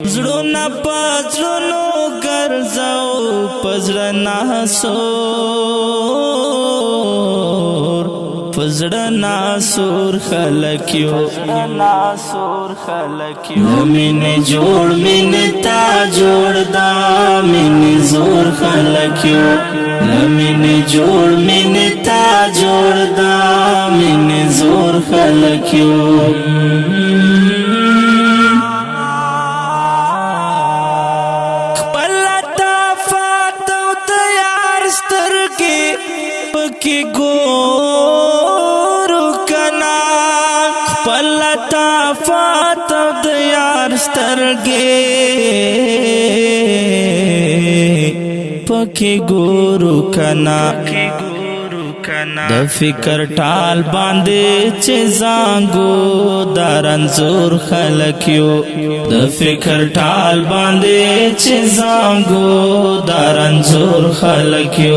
زړونه پزړونو ګرځاو پزړنا سور پزړنا سور خلکیو مين جوړ مين تا جوړ دا مين زور خلکیو مين جوړ مين تا جوړ دا مين زور خلکیو پکی ګورو کنا خپل طاقت د یار سترګې پکی ګورو کنا د فکر ټال باندې چې زانګو دارنزور خلکیو د فکر ټال باندې چې زانګو دارنزور خلکیو